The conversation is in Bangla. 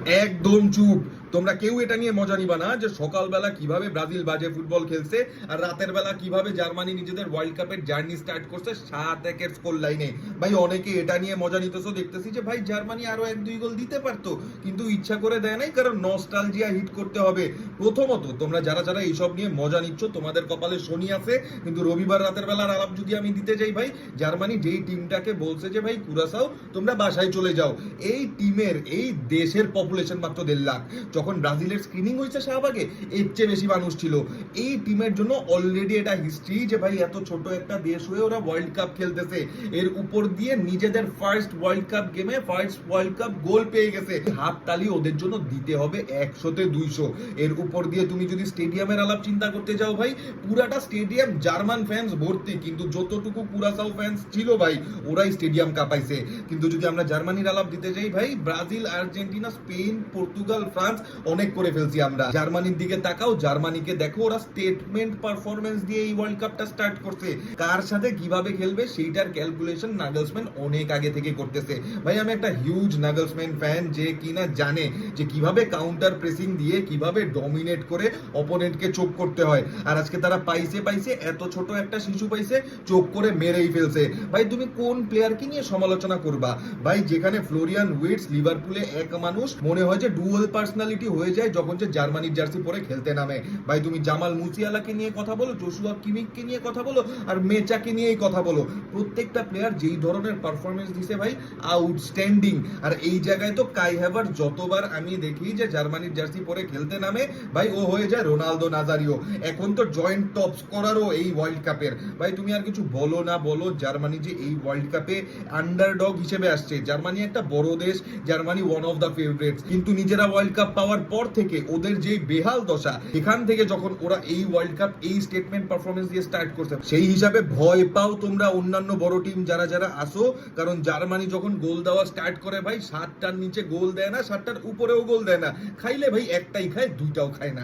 একদম চুপ। তোমরা কেউ এটা নিয়ে মজা নিবা না যে সকালবেলা কিভাবে ব্রাজিল বাজে ফুটবল খেলছে আর রাতের বেলা কিভাবে জার্মানি নিজেদের ওয়ার্ল্ড কাপের জার্নি স্টার্ট করছে 7-1 স্কোর লাইনে। ভাই অনেকে এটা নিয়ে মজা নিতেছো, দেখতেছি যে ভাই জার্মানি আরো 1-2 গোল দিতে পারতো, কিন্তু ইচ্ছা করে দেয় নাই, কারণ নস্টালজিয়া হিট করতে হবে। প্রথমত তোমরা যারা যারা এইসব নিয়ে মজা নিচ্ছ তোমাদের কপালে শনি আছে, কিন্তু রবিবার রাতের বেলার আলাপ যদি আমি দিতে যাই ভাই, জার্মানি যেই টিমটাকে বলছে যে ভাই কুরাসাও তোমরা বাসায় চলে যাও, এই টিমের এই দেশের পপুলেশন মাত্র 1.5 লাখ। যখন ব্রাজিলের স্ক্রিনিং হয়েছে শাহবাগে এর চেয়ে বেশি মানুষ ছিল। এই টিমের জন্য অলরেডি এটা হিস্ট্রি যে ভাই এত ছোট একটা দেশ হয়ে ওরা ওয়ার্ল্ড কাপ খেলতেছে, এর উপর দিয়ে নিজেদের ফার্স্ট ওয়ার্ল্ড কাপ গেমে ফার্স্ট ওয়ার্ল্ড কাপ গোল পেয়ে গেছে। হাত তালি ওদের জন্য দিতে হবে 100-তে 200। এর উপর দিয়ে তুমি যদি স্টেডিয়ামের আলাপ চিন্তা করতে যাও ভাই, পুরাটা স্টেডিয়াম জার্মান ফ্যান্স ভর্তি, কিন্তু যতটুকু কুরাসাও ফ্যান্স ছিল ভাই ওরাই স্টেডিয়াম কাঁপাইছে। কিন্তু যদি আমরা জার্মানির আলাপ দিতে যাই ভাই, Brazil, Argentina, Spain, Portugal, France অনেক করে ফেলছি আমরা। জার্মানির দিকে তাকাও, জার্মানিকে দেখো, ওরা স্টেটমেন্ট পারফরমেন্স দিয়ে এই ওয়ার্ল্ড কাপটা স্টার্ট করছে। কার সাথে কিভাবে খেলবে সেইটার ক্যালকুলেশন নাগলসম্যান অনেক আগে থেকে করতেছে। ভাই আমি একটা হিউজ নাগলসম্যান ফ্যান, যে কিনা জানে যে কিভাবে কাউন্টার প্রেসিং দিয়ে কিভাবে ডমিনেট করে অপোনেন্টকে চোখ করতে হয়। আর আজকে তারা পাইছে এত ছোট একটা শিশু পাইছে, চোখ করে মেরেই ফেলছে। ভাই তুমি কোন প্লেয়ারকে নিয়ে সমালোচনা করবা? ভাই যেখানে ফ্লোরিয়ান উইটস লিভারপুলে এক মানুষ, মনে হয় যে ডুয়াল পার্সোনালিটি হয়ে যায় যখন যে জার্মানির জার্সি পরে খেলতে নামে। ভাই তুমি জামাল মুসিয়ালাকে নিয়ে কথা বলো, জোশুয়া কিমিককে নিয়ে কথা বলো, আর মেচাকে নিয়েই কথা বলো, প্রত্যেকটা প্লেয়ার যেই ধরনের পারফরমেন্স দিছে ভাই আউটস্ট্যান্ডিং। আর এই জায়গায় তো কাই হ্যাভার যতবার আমি দেখি যে জার্মানির জার্সি পরে খেলতে নামে ভাই ও হয়ে যায় রোনালদো নাজারিও। এখন তো জয়েন্ট টপ স্কোরারও এই ওয়ার্ল্ড কাপের। ভাই তুমি আর কিছু বলো না বলো, জার্মানি যে এই ওয়ার্ল্ড কাপে আন্ডারডগ হিসেবে আসছে, জার্মানি একটা বড় দেশ, Germany one of the favourites, কিন্তু নিজেরা ওয়ার্ল্ড কাপ পাওয়ার পর থেকে ওদের যে বেহাল দশা, এখান থেকে যখন ওরা এই ওয়ার্ল্ড কাপ এই স্টেটমেন্ট পারফরমেন্স দিয়ে স্টার্ট করছে, সেই হিসাবে ভয় পাও তোমরা অন্যান্য বড় টিম যারা যারা আসো। কারণ জার্মানি যখন গোল দেওয়া স্টার্ট করে ভাই, 7টার নিচে গোল দেয় না, 7টার উপরেও গোল দেয় না, খাইলে ভাই একটাই খায়, দুইটাও খায় না।